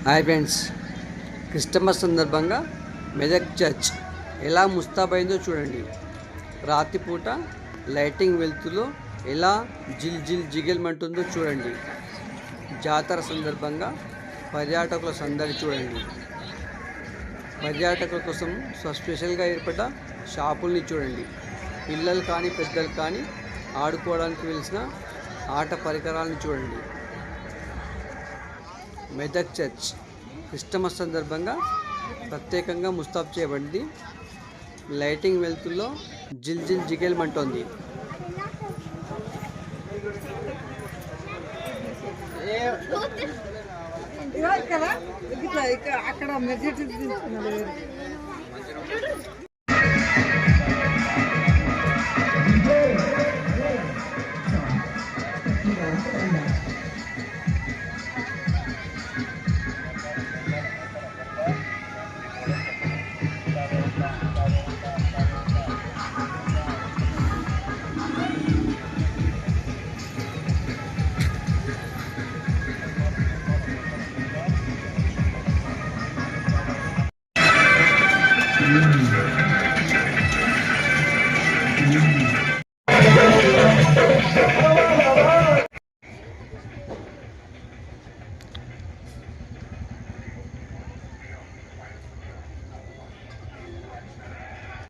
Hi friends, Christmas సందర్భంగా Medak church ఎలా ముస్తాబైందో చూడండి. రాత్రిపూట లైటింగ్ వెలుతులో ఎలా జిగేల్మంటుందో చూడండి. జాతర సందర్భంగా పర్యాటకుల సందడి చూడండి. పర్యాటకుల కోసం స్పెషల్గా ఏర్పడ్డ షాపుల్ని చూడండి. పిల్లలు కానీ పెద్దలు కానీ ఆడుకోవడానికి వెలిసిన ఆట పరికరాలను చూడండి. మెదక్ చర్చ్ క్రిస్టమస్ సందర్భంగా ప్రత్యేకంగా ముస్తాబు చేయబడింది. లైటింగ్ వెలుతుల్లో జిగేల్మంటోంది. అక్కడ మెజార్టీ